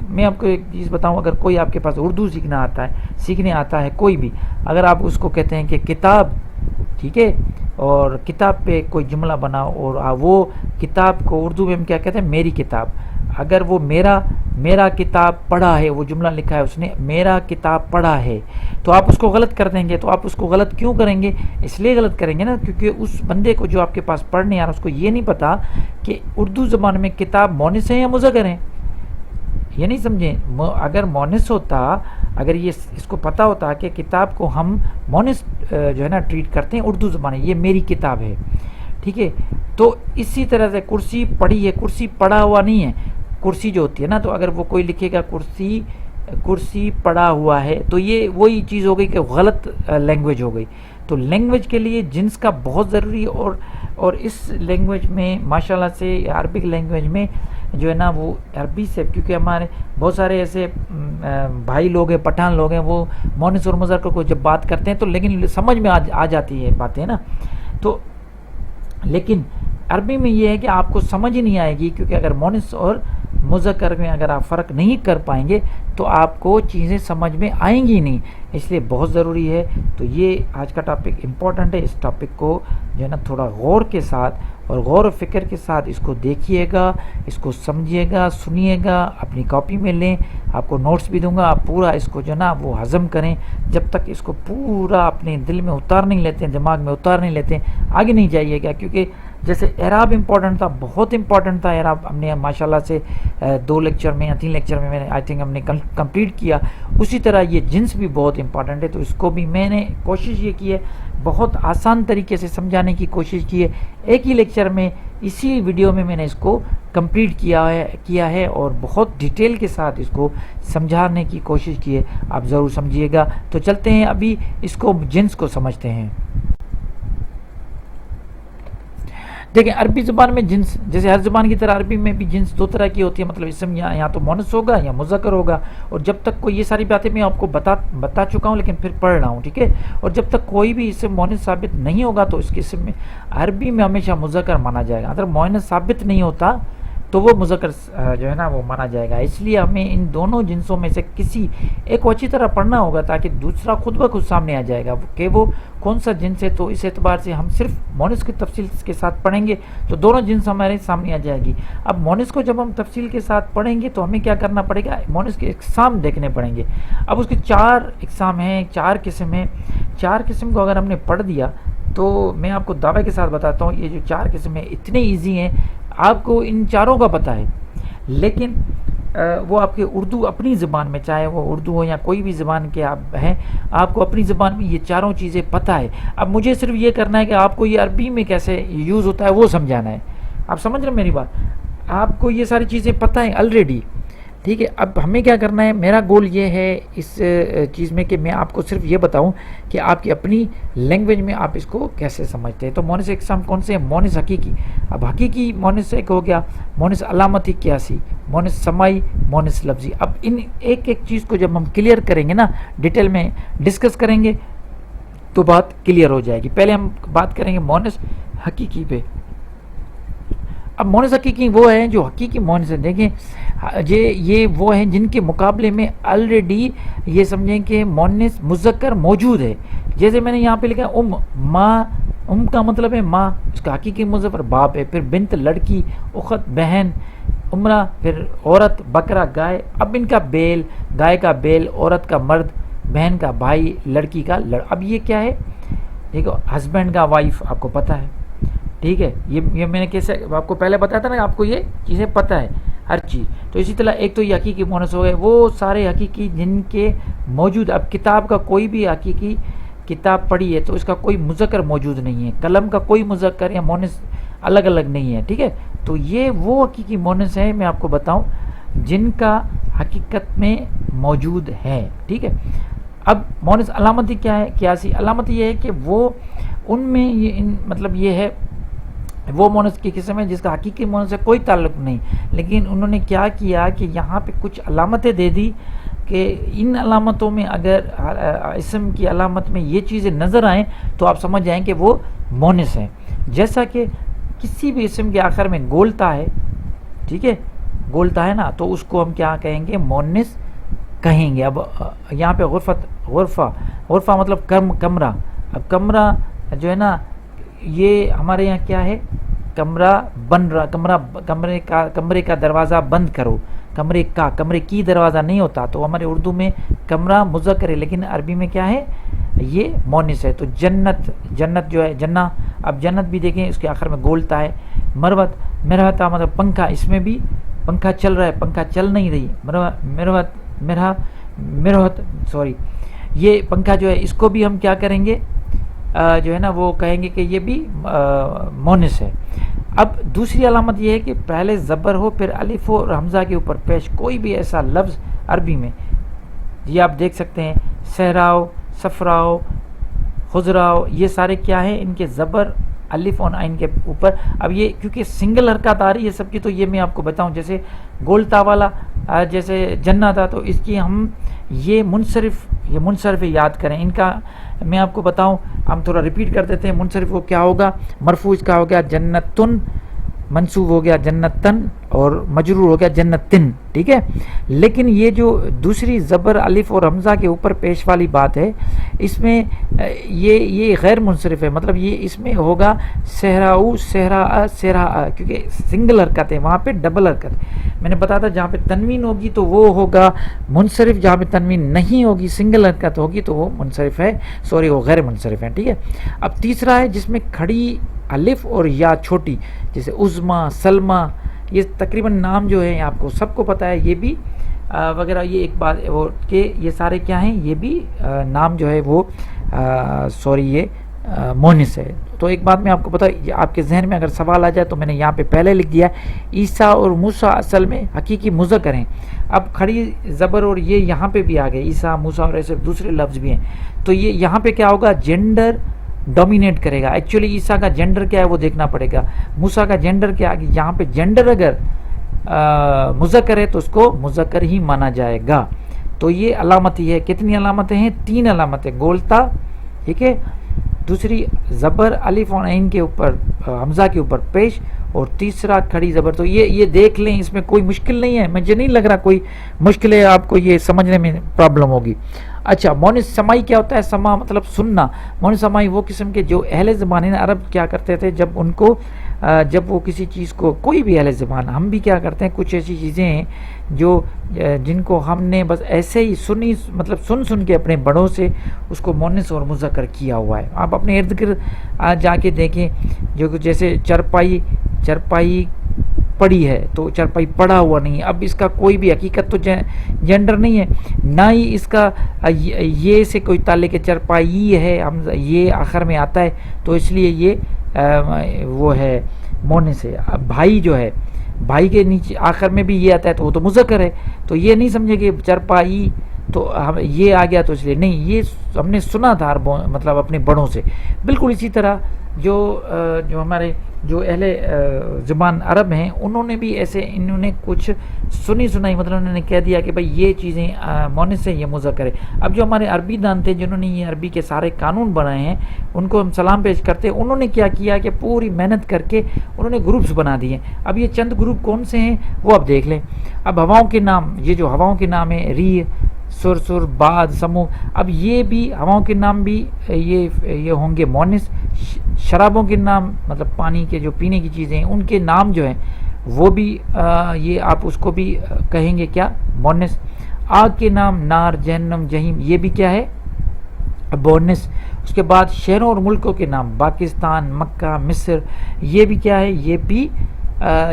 میں آپ کو ایک چیز بتاؤں، اگر کوئی آپ کے پاس اردو سیکھنے آتا ہے کوئی بھی، اگر آپ اس کو کہتے ہیں کہ کتاب، ٹھیک ہے، اور کتاب پہ کوئی جملہ بناؤ، اور وہ کتاب کو اردو میں ہم کیا کہتے ہیں، میری کتاب. اگر وہ میرا کتاب پڑھا ہے، وہ جملہ لکھا ہے اس نے، میرا کتاب پڑھا ہے، تو آپ اس کو غلط کر دیں گے. تو آپ اس کو غلط کیوں کریں گے؟ اس لیے غلط کریں گے نا کیونکہ اس بندے کو جو آپ کے پاس پڑھنے آ رہا ہے، اس کو یہ نہیں پتا کہ اردو زبان میں کتاب مونس ہیں یا مذکر ہیں. یہ نہیں سمجھیں. اگر مونس ہوتا، اگر یہ اس کو پتا ہوتا کہ کتاب کو ہم مونس جو ہے نا ٹریٹ کرتے ہیں اردو زبان میں، یہ میری کتاب ہے، ٹھیک ہے. تو اسی طرح سے کرسی پڑھی ہے، کرسی پڑھا ہوا نہیں ہے. کرسی جو ہوتی ہے نا، تو اگر وہ کوئی لکھے گا کرسی پڑھا ہوا ہے، تو یہ وہی چیز ہو گئی کہ غلط لینگویج ہو گئی. تو لینگویج کے لیے جنس کا بہت ضروری ہے، اور اس لینگویج میں ماشاءاللہ سے عربک لینگویج میں جو ہے نا وہ عربی سے، کیونکہ ہمارے بہت سارے ایسے بھائی لوگ ہیں، پٹھان لوگ ہیں، وہ مونس اور مذکر کو جب بات کرتے ہیں تو لیکن سمجھ میں آ جاتی ہے باتیں نا. تو لیکن عربی میں یہ ہے کہ آپ کو سمجھ ہی نہیں آئے گی، کیونکہ اگر مونس اور مذکر میں اگر آپ فرق نہیں کر پائیں گے تو آپ کو چیزیں سمجھ میں آئیں گی نہیں. اس لیے بہت ضروری ہے. تو یہ آج کا ٹاپک امپورٹنٹ ہے. اس ٹاپک کو جو ہے نا تھوڑا غور کے ساتھ اور غور و فکر کے ساتھ اس کو دیکھیے گا، اس کو سمجھیے گا، سنیے گا، اپنی کاپی میں لیں. آپ کو نوٹس بھی دوں گا، آپ پورا اس کو جو ہے نا وہ ہضم کریں. جب تک اس کو پورا اپنے دل میں اتار نہیں لیتے ہیں، دماغ میں اتار نہیں لیتے ہیں، آگے نہیں جائیے گا. کیونکہ جیسے اعراب امپورٹنٹ تھا، بہت امپورٹنٹ تھا اعراب، ہم نے ماشاءاللہ سے 2 لیکچر میں یا 3 لیکچر میں آئی تھنک ہم نے کمپلیٹ کیا. اسی طرح یہ جنس بھی بہت امپورٹنٹ ہے، تو اس کو بھی میں نے کوشش یہ کی ہے بہت آسان طریقے سے سمجھانے کی کوشش کی ہے. ایک ہی لیکچر میں اسی ویڈیو میں نے اس کو کمپلیٹ کیا ہے اور بہت ڈیٹیل کے ساتھ اس کو سمجھانے کی کوشش کی ہے. آپ ضرور سمجھیے گا. تو چلتے ہیں ابھی اس کو جنس کو سمجھتے ہیں. دیکھیں عربی زبان میں جنس جیسے ہر زبان کی طرح عربی میں بھی جنس 2 طرح کی ہوتی ہے، مطلب اسم یا تو مونس ہوگا یا مذکر ہوگا. اور جب تک کوئی یہ ساری باتیں میں آپ کو بتا چکا ہوں لیکن پھر پڑھ رہا ہوں، ٹھیک ہے. اور جب تک کوئی بھی اسم مونس ثابت نہیں ہوگا تو اس کے اسم میں عربی میں ہمیشہ مذکر مانا جائے گا. اگر مونس ثابت نہیں ہوتا تو وہ مذکر جو ہے نا وہ مانا جائے گا. اس لیے ہمیں ان دونوں جنسوں میں سے کسی ایک کو اچھی طرح پڑھنا ہوگا تاکہ دوسرا خود بخود سامنے آ جائے گا کہ وہ کون سا جنس ہے. تو اس اعتبار سے ہم صرف مونس کی تفصیل کے ساتھ پڑھیں گے تو دونوں جنس ہمارے سامنے آ جائے گی. اب مونس کو جب ہم تفصیل کے ساتھ پڑھیں گے تو ہمیں کیا کرنا پڑے گا، مونس کے اقسام دیکھنے پڑیں گے. اب اس کے 4 اقسام ہیں، 4 قسم ہیں. 4 قسم کو اگر ہم نے پڑھ دیا تو میں آپ کو دعوے کے ساتھ بتاتا ہوں یہ جو 4 قسم ہیں اتنے ایزی ہیں، آپ کو ان چاروں کا پتہ ہے. لیکن وہ آپ کے اردو اپنی زبان میں، چاہے وہ اردو ہو یا کوئی بھی زبان کے آپ ہیں، آپ کو اپنی زبان میں یہ چاروں چیزیں پتہ ہے. اب مجھے صرف یہ کرنا ہے کہ آپ کو یہ عربی میں کیسے یوز ہوتا ہے وہ سمجھانا ہے. آپ سمجھ رہے ہیں میری بات؟ آپ کو یہ ساری چیزیں پتہ ہیں آلریڈی، ٹھیک ہے. اب ہمیں کیا کرنا ہے، میرا گول یہ ہے اس چیز میں کہ میں آپ کو صرف یہ بتاؤں کہ آپ کی اپنی لینگویج میں آپ اس کو کیسے سمجھتے ہیں. تو مونس اقسام کون سے ہیں؟ مونس حقیقی. اب حقیقی مونس ایک ہو گیا، مونس علامتی قیاسی، مونس سماعی، مونس لفظی. اب ان ایک ایک چیز کو جب ہم کلیئر کریں گے نا، ڈیٹیل میں ڈسکس کریں گے تو بات کلیئر ہو جائے گی. پہلے ہم بات کریں گے مونس حقیقی پہ. اب مونس حقیقی وہ ہیں جو حقیقی مونس ہیں. دیکھیں یہ وہ ہیں جن کے مقابلے میں آلریڈی یہ سمجھیں کہ مونس مذکر موجود ہے. جیسے میں نے یہاں پہ لکھا ہے ماں، کا مطلب ہے ماں، اس کا حقیقی مظفر باپ ہے. پھر بنت لڑکی، اخت بہن، امرا پھر عورت، بکرا گائے. اب ان کا بیل، گائے کا بیل، عورت کا مرد، بہن کا بھائی، لڑکی کا اب یہ کیا ہے؟ دیکھو ہسبینڈ کا وائف آپ کو پتہ ہے، ٹھیک ہے. یہ میں نے کیسے آپ کو پہلے بتایا تھا نا، آپ کو یہ چیزیں پتہ ہے ہر چیز. تو اسی طرح ایک تو یہ حقیقی مونس ہو گئے وہ سارے حقیقی جن کے موجود. اب کتاب کا کوئی بھی حقیقی کتاب پڑھی ہے تو اس کا کوئی مذکر موجود نہیں ہے. قلم کا کوئی مذکر یا مونس الگ الگ نہیں ہے، ٹھیک ہے. تو یہ وہ حقیقی مونس ہیں میں آپ کو بتاؤں جن کا حقیقت میں موجود ہے، ٹھیک ہے. اب مونس علامتی کیا ہے؟ قیاسی. علامتی یہ ہے کہ وہ ان میں مطلب یہ ہے وہ مونس کی قسم ہے جس کا حقیقی مونس سے کوئی تعلق نہیں، لیکن انہوں نے کیا کیا کہ یہاں پہ کچھ علامتیں دے دی کہ ان علامتوں میں اگر اسم کی علامت میں یہ چیزیں نظر آئیں تو آپ سمجھ جائیں کہ وہ مونس ہیں. جیسا کہ کسی بھی اسم کے آخر میں گولتا ہے، ٹھیک ہے، گولتا ہے نا، تو اس کو ہم کیا کہیں گے؟ مونس کہیں گے. اب یہاں پہ غرفہ مطلب کمرہ. اب کمرہ جو ہے نا یہ ہمارے یہاں کیا ہے؟ کمرہ بن رہا، کمرے کا دروازہ بند کرو. کمرے کی دروازہ نہیں ہوتا، تو ہمارے اردو میں کمرہ مذکر ہے لیکن عربی میں کیا ہے؟ یہ مونس ہے. تو جنت جو ہے جنہ. اب جنت بھی دیکھیں اس کے آخر میں گولتا ہے. مروت مطلب پنکھا، اس میں بھی پنکھا چل رہا ہے، پنکھا چل نہیں رہی. مروت سوری، یہ پنکھا جو ہے اس کو بھی ہم کیا کریں گے جو ہے نا وہ کہیں گے کہ یہ بھی مونس ہے. اب دوسری علامت یہ ہے کہ پہلے زبر ہو پھر الف اور حمزہ کے اوپر پیش کوئی بھی ایسا لفظ عربی میں، یہ آپ دیکھ سکتے ہیں صحراؤ، صفراؤ، خضراؤ، یہ سارے کیا ہیں؟ ان کے زبر الف اور عین کے اوپر. اب یہ کیونکہ سنگل حرکات آ رہی ہے سب کی تو یہ میں آپ کو بتاؤں. جیسے گولتا والا جیسے جنہ تھا تو اس کی ہم یہ منصرف یاد کریں. ان کا میں آپ کو بتاؤں، ہم تھوڑا ریپیٹ کر دیتے ہیں. منصرف وہ کیا ہوگا؟ مرفوع اس کا ہو گیا جنتن، منصوب ہو گیا جنتن، اور مجرور ہو گیا جنتن، ٹھیک ہے. لیکن یہ جو دوسری زبر الف اور حمزہ کے اوپر پیش والی بات ہے اس میں یہ غیر منصرف ہے. مطلب یہ اس میں ہوگا صحراؤ، صحراء، کیونکہ سنگل حرکت ہے، وہاں پہ ڈبل حرکت. میں نے بتایا تھا جہاں پہ تنوین ہوگی تو وہ ہوگا منصرف، جہاں پہ تنوین نہیں ہوگی سنگل حرکت ہوگی تو وہ منصرف ہے، وہ غیر منصرف ہے، ٹھیک ہے. اب تیسرا ہے جس میں کھڑی الف اور یا چھوٹی، جیسے عظما، سلمہ، یہ تقریباً نام جو ہیں آپ کو سب کو پتہ ہے، یہ بھی وغیرہ، یہ ایک بات وہ کہ یہ سارے کیا ہیں، یہ بھی نام جو ہے وہ یہ مونس ہے۔ تو ایک بات میں آپ کو پتا، آپ کے ذہن میں اگر سوال آ جائے تو میں نے یہاں پہ پہلے لکھ دیا، عیسیٰ اور موسیٰ اصل میں حقیقی مذکر ہیں۔ اب کھڑی زبر اور یہ یہاں پہ بھی آ گئے، عیسیٰ، موسیٰ اور ایسے دوسرے لفظ بھی ہیں، تو یہ یہاں پہ کیا ہوگا، جینڈر ڈومینیٹ کرے گا۔ ایکچولی عیسیٰ کا جینڈر کیا ہے وہ دیکھنا پڑے گا، موسیٰ کا جینڈر کیا ہے، یہاں پہ جینڈر اگر مذکر ہے تو اس کو مذکر ہی مانا جائے گا۔ تو یہ علامت ہی ہے، کتنی علامتیں ہیں، 3 علامتیں، گولتا، ٹھیک ہے، دوسری زبر الف اور عین کے اوپر، حمزہ کے اوپر پیش، اور تیسرا کھڑی زبر۔ تو یہ دیکھ لیں، اس میں کوئی مشکل نہیں ہے، مجھے نہیں لگ رہا کوئی مشکل ہے، آپ کو یہ سمجھنے میں پرابلم ہوگی۔ اچھا، مونس سمائی کیا ہوتا ہے؟ سما مطلب سننا۔ مونس سمائی وہ قسم کے جو اہل زبان ہیں، عرب کیا کرتے تھے جب وہ کسی چیز کو، کوئی بھی اہل زبان، ہم بھی کیا کرتے ہیں، کچھ ایسی چیزیں ہیں جن کو ہم نے بس ایسے ہی سن کے اپنے بڑوں سے اس کو مونس اور مذکر کیا ہوا ہے۔ آپ اپنے ارد گرد جا کے دیکھیں، جو جیسے چرپائی پڑی ہے تو چرپائی پڑا ہوا نہیں ہے، اب اس کا کوئی بھی حقیقت تو جینڈر نہیں ہے، نہ ہی اس کا یہ سے کوئی تعلق ہے، چرپائی ہے، یہ آخر میں آتا ہے تو اس لیے یہ وہ ہے مونس ہے۔ اب بھائی جو ہے، بھائی کے نیچے آخر میں بھی یہ آتا ہے تو وہ تو مذکر ہے، تو یہ نہیں سمجھے کہ چرپائی تو یہ آ گیا تو اس لیے نہیں، یہ ہم نے سنا تھا مطلب اپنے بڑوں سے۔ بالکل اسی طرح جو ہمارے جو اہل زبان عرب ہیں، انہوں نے بھی ایسے، انہوں نے کچھ سنائی، مطلب انہوں نے کہہ دیا کہ بھائی یہ چیزیں مونس ہے، یہ مذکر ہے۔ اب جو ہمارے عربی دان تھے، جنہوں نے یہ عربی کے سارے قانون بنائے ہیں، ان کو ہم سلام پیش کرتے ہیں، انہوں نے کیا کیا کہ پوری محنت کر کے انہوں نے گروپس بنا دیے۔ اب یہ چند گروپ کون سے ہیں وہ اب دیکھ لیں۔ اب ہواؤں کے نام، یہ جو ہواؤں کے نام ہیں، ریح، سر، باد، سمو، اب یہ بھی ہواؤں کے نام بھی یہ ہوں گے مونس۔ شرابوں کے نام، مطلب پانی کے جو پینے کی چیزیں ہیں، ان کے نام جو ہیں وہ بھی یہ آپ اس کو بھی کہیں گے کیا، مونس۔ آگ کے نام، نار، جہنم، جہیم، یہ بھی کیا ہے، مونس۔ اس کے بعد شہروں اور ملکوں کے نام، پاکستان، مکہ، مصر، یہ بھی کیا ہے، یہ بھی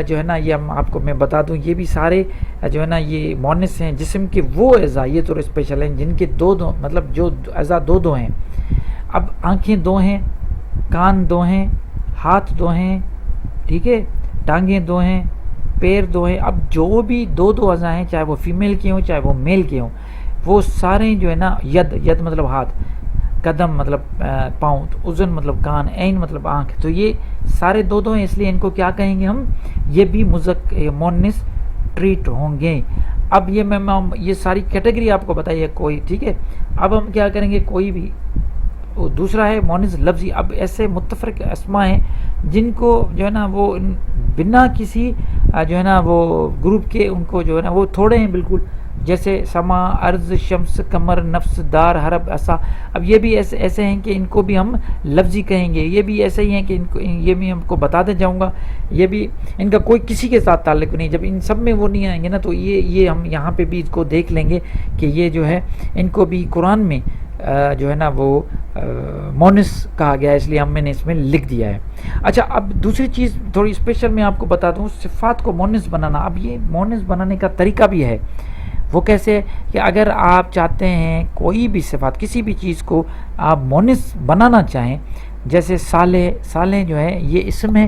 جو ہے نا، یہ آپ کو میں بتا دوں، یہ بھی سارے جو ہے نا یہ مونس ہیں۔ جسم کے وہ اعضاء، یہ تو اسپیشل ہیں، جن کے دو مطلب جو اعضاء دو ہیں۔ اب آنکھیں 2 ہیں، کان 2 ہیں، ہاتھ 2 ہیں، ٹھیک ہے، ٹانگیں 2 ہیں، پیر 2 ہیں۔ اب جو بھی 2 اعضاء ہیں، چاہے وہ فیمیل کے ہوں چاہے وہ میل کے ہوں، وہ سارے جو ہے نا، ید مطلب ہاتھ، قدم مطلب پاؤں، اذن مطلب کان، عین مطلب آنکھ، تو یہ سارے 2 ہیں، اس لیے ان کو کیا کہیں گے ہم، یہ بھی مونس ٹریٹ ہوں گے۔ اب یہ ساری کیٹیگری آپ کو بتائیے کوئی، ٹھیک ہے۔ اب ہم کیا کریں گے، کوئی بھی دوسرا ہے مونس لفظی۔ اب ایسے متفرق اسماء ہیں جن کو جو ہے نا وہ بنا کسی جو ہے نا وہ گروپ کے، ان کو جو ہے نا وہ تھوڑے ہیں بالکل، جیسے سما، ارض، شمس، قمر، نفس، دار، حرب، عصا۔ اب یہ بھی ایسے ہیں کہ ان کو بھی ہم لفظی کہیں گے۔ یہ بھی ایسے ہی ہیں کہ ان کو، یہ بھی ہم کو بتاتے جاؤں گا، یہ بھی ان کا کوئی کسی کے ساتھ تعلق نہیں۔ جب ان سب میں وہ نہیں آئیں گے نا، تو یہ ہم یہاں پہ بھی اس کو دیکھ لیں گے کہ یہ جو ہے ان کو بھی قرآن میں جو ہے نا وہ مونس کہا گیا ہے، اس لیے میں نے اس میں لکھ دیا ہے۔ اچھا، اب دوسری چیز تھوڑی اسپیشل میں آپ کو بتا دوں، صفات کو مونس بنانا۔ اب یہ مونس بنانے کا طریقہ بھی ہے، وہ کیسے کہ اگر آپ چاہتے ہیں کوئی بھی صفات، کسی بھی چیز کو آپ مونس بنانا چاہیں، جیسے صالح جو ہے یہ اسم ہے۔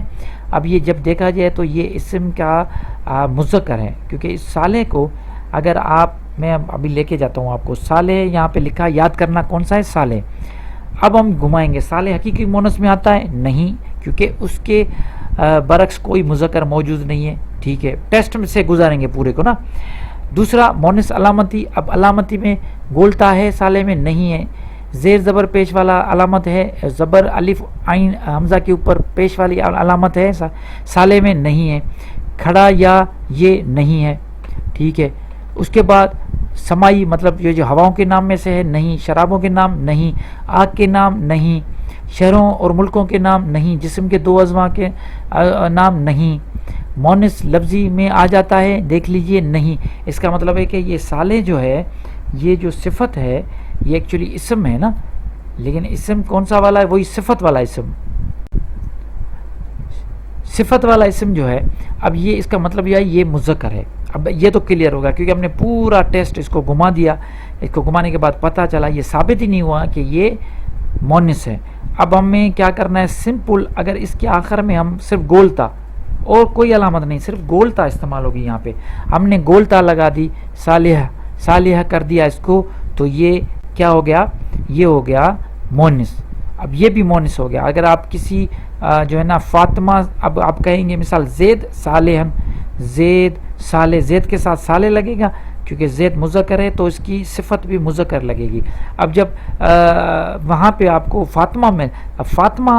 اب یہ جب دیکھا جائے تو یہ اسم کا مذکر ہے، کیونکہ اس صالح کو اگر میں ابھی لے کے جاتا ہوں آپ کو، صالح یہاں پہ لکھا، یاد کرنا کون سا ہے، صالح۔ اب ہم گھمائیں گے، صالح حقیقی مونس میں آتا ہے نہیں، کیونکہ اس کے برعکس کوئی مذکر موجود نہیں ہے، ٹھیک ہے، ٹیسٹ میں سے گزاریں گے پورے کو نا۔ دوسرا مونس علامتی۔ اب علامتی میں گولتا ہے، صالح میں نہیں ہے۔ زیر زبر پیش والا علامت ہے، زبر الف عین حمزہ کے اوپر پیش والی علامت ہے، صالح میں نہیں ہے۔ کھڑا یا یہ نہیں ہے، ٹھیک ہے۔ اس کے بعد سمائی، مطلب یہ جو ہواؤں کے نام میں سے ہے، نہیں۔ شرابوں کے نام نہیں، آگ کے نام نہیں، شہروں اور ملکوں کے نام نہیں، جسم کے 2 اعضاء کے نام نہیں۔ مونس لفظی میں آ جاتا ہے، دیکھ لیجئے، نہیں۔ اس کا مطلب ہے کہ یہ صالح جو ہے، یہ جو صفت ہے، یہ ایکچولی اسم ہے نا، لیکن اسم کون سا والا ہے، وہی صفت والا اسم۔ صفت والا اسم جو ہے، اب یہ اس کا مطلب یہ ہے یہ مذکر ہے. اب یہ تو کلیئر ہوگا کیونکہ ہم نے پورا ٹیسٹ اس کو گھما دیا. اس کو گھمانے کے بعد پتہ چلا یہ ثابت ہی نہیں ہوا کہ یہ مونس ہے. اب ہمیں کیا کرنا ہے، سمپل اگر اس کے آخر میں ہم صرف گولتا اور کوئی علامت نہیں، صرف گولتا استعمال ہوگی. یہاں پہ ہم نے گولتا لگا دی، صالحہ صالحہ کر دیا اس کو، تو یہ کیا ہو گیا، یہ ہو گیا مونس. اب یہ بھی مونس ہو گیا. اگر آپ کسی جو ہے نا فاطمہ، اب آپ کہیں گے مثال زید صالحن، زید صالح، زید کے ساتھ صالح لگے گا کیونکہ زید مذکر ہے تو اس کی صفت بھی مذکر لگے گی. اب جب وہاں پہ آپ کو فاطمہ میں، اب فاطمہ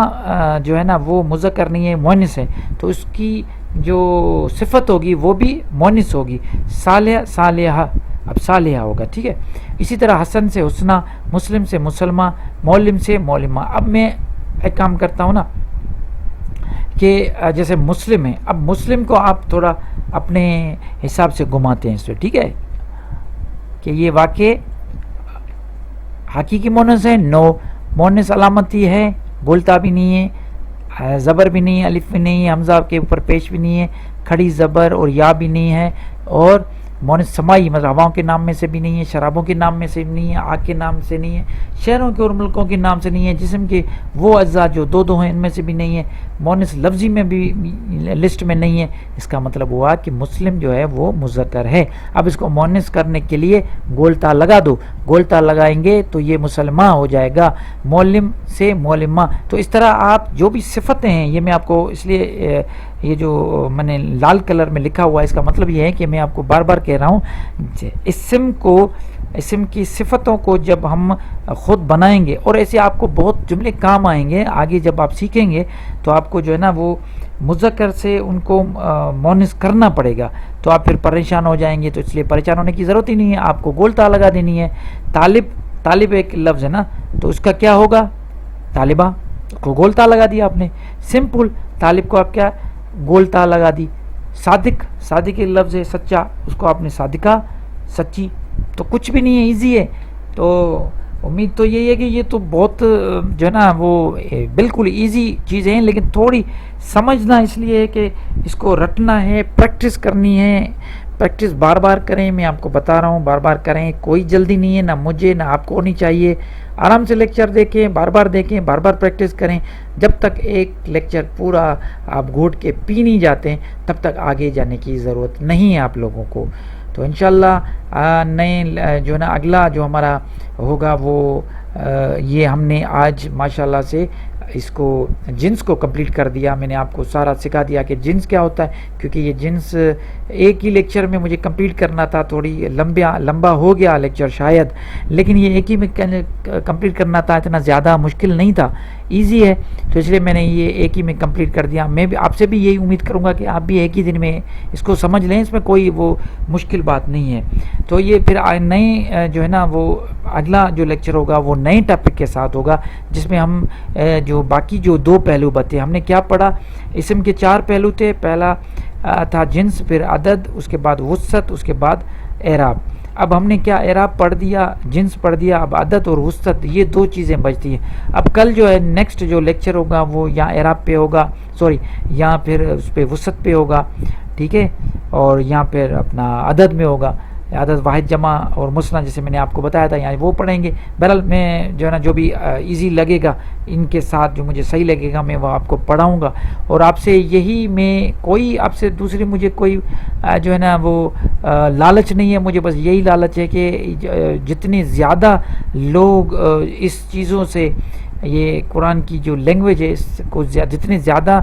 جو ہے نا وہ مذکر نہیں ہے، مونس ہے، تو اس کی جو صفت ہوگی وہ بھی مونس ہوگی. صالح صالحہ، اب صالحہ ہوگا. ٹھیک ہے. اسی طرح حسن سے حسنہ، مسلم سے مسلمہ، مولم سے مولمہ. اب میں ایک کام کرتا ہوں نا کہ جیسے مسلم ہے، اب مسلم کو آپ تھوڑا اپنے حساب سے گھماتے ہیں اس سے. ٹھیک ہے کہ یہ واقع حقیقی مونس ہے. نو، مونس علامتی ہے، بولتا بھی نہیں ہے، زبر بھی نہیں ہے، الف بھی نہیں ہے، حمزہ کے اوپر پیش بھی نہیں ہے، کھڑی زبر اور یا بھی نہیں ہے، اور مونس سمائی مطلب ہواؤں کے نام میں سے بھی نہیں ہے، شرابوں کے نام میں سے بھی نہیں ہے، آگ کے نام سے نہیں ہے، شہروں کے اور ملکوں کے نام سے نہیں ہے، جسم کے وہ اجزاء جو دو دو ہیں ان میں سے بھی نہیں ہے، مونس لفظی میں بھی لسٹ میں نہیں ہے. اس کا مطلب ہوا کہ مسلم جو ہے وہ مذکر ہے. اب اس کو مونس کرنے کے لیے گولتا لگا دو، گولتا لگائیں گے تو یہ مسلمہ ہو جائے گا، مولم سے مولمہ. تو اس طرح آپ جو بھی صفتیں ہیں، یہ میں آپ کو اس لیے یہ جو میں نے لال کلر میں لکھا ہوا ہے اس کا مطلب یہ ہے کہ میں آپ کو بار بار کہہ رہا ہوں، اسم کی صفتوں کو جب ہم خود بنائیں گے، اور ایسے آپ کو بہت جملے کام آئیں گے آگے جب آپ سیکھیں گے، تو آپ کو جو ہے نا وہ مذکر سے ان کو مونس کرنا پڑے گا، تو آپ پھر پریشان ہو جائیں گے. تو اس لیے پریشان ہونے کی ضرورت ہی نہیں ہے، آپ کو گولتا لگا دینی ہے. طالب ایک لفظ ہے نا، تو اس کا کیا ہوگا، طالبہ کو گولتا لگا دیا آپ نے. سمپل، طالب کو آپ کیا گولتا لگا دی. صادق ایک لفظ ہے، سچا، اس کو آپ نے صادقہ، سچی. تو کچھ بھی نہیں ہے، ایزی ہے. تو امید تو یہی ہے کہ یہ تو بہت جو ہے نا وہ بالکل ایزی چیزیں ہیں، لیکن تھوڑی سمجھنا اس لیے ہے کہ اس کو رٹنا ہے، پریکٹس کرنی ہے. پریکٹس بار بار کریں، میں آپ کو بتا رہا ہوں بار بار کریں، کوئی جلدی نہیں ہے، نہ مجھے نہ آپ کو ہونی چاہیے. آرام سے لیکچر دیکھیں، بار بار دیکھیں، بار بار پریکٹس کریں. جب تک ایک لیکچر پورا آپ گھونٹ کے پی نہیں جاتے تب تک آگے جانے کی ضرورت نہیں ہے آپ لوگوں کو. تو انشاءاللہ نئے جو ہے نا اگلا جو ہمارا ہوگا وہ یہ ہم نے آج ماشاءاللہ سے اس کو جنس کو کمپلیٹ کر دیا. میں نے آپ کو سارا سکھا دیا کہ جنس کیا ہوتا ہے، کیونکہ یہ جنس ایک ہی لیکچر میں مجھے کمپلیٹ کرنا تھا. تھوڑی لمبا ہو گیا لیکچر شاید، لیکن یہ ایک ہی میں کمپلیٹ کرنا تھا، اتنا زیادہ مشکل نہیں تھا، ایزی ہے. تو اس لیے میں نے یہ ایک ہی میں کمپلیٹ کر دیا. میں بھی آپ سے بھی یہی امید کروں گا کہ آپ بھی ایک ہی دن میں اس کو سمجھ لیں، اس میں کوئی وہ مشکل بات نہیں ہے. تو یہ پھر نئے جو ہے نا وہ اگلا جو لیکچر ہوگا وہ نئے ٹاپک کے ساتھ ہوگا، جس میں ہم جو باقی جو 2 پہلو بتے ہم نے کیا پڑھا. اسم کے 4 پہلو تھے. پہلا تھا جنس، پھر عدد، اس کے بعد وسعت، اس کے بعد اعراب. اب ہم نے کیا اعراب پڑھ دیا، جنس پڑھ دیا، اب عدد اور وسعت یہ 2 چیزیں بچتی ہیں. اب کل جو ہے نیکسٹ جو لیکچر ہوگا وہ یا اعراب پہ ہوگا، یا پھر اس پہ وسعت پہ ہوگا. ٹھیک ہے، اور یہاں پھر اپنا عدد میں ہوگا، عدد واحد جمع اور مثنیٰ جیسے میں نے آپ کو بتایا تھا، یعنی وہ پڑھیں گے. بہرحال میں جو ہے نا جو بھی ایزی لگے گا ان کے ساتھ جو مجھے صحیح لگے گا میں وہ آپ کو پڑھاؤں گا. اور آپ سے یہی میں کوئی آپ سے دوسری مجھے کوئی جو ہے نا وہ لالچ نہیں ہے. مجھے بس یہی لالچ ہے کہ جتنے زیادہ لوگ اس چیزوں سے، یہ قرآن کی جو لینگویج ہے اس کو جتنے زیادہ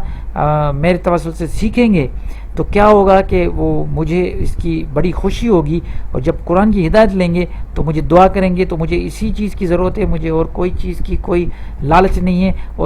میرے توسل سے سیکھیں گے تو کیا ہوگا کہ وہ مجھے اس کی بڑی خوشی ہوگی. اور جب قرآن کی ہدایت لیں گے تو مجھے دعا کریں گے. تو مجھے اسی چیز کی ضرورت ہے، مجھے اور کوئی چیز کی کوئی لالچ نہیں ہے.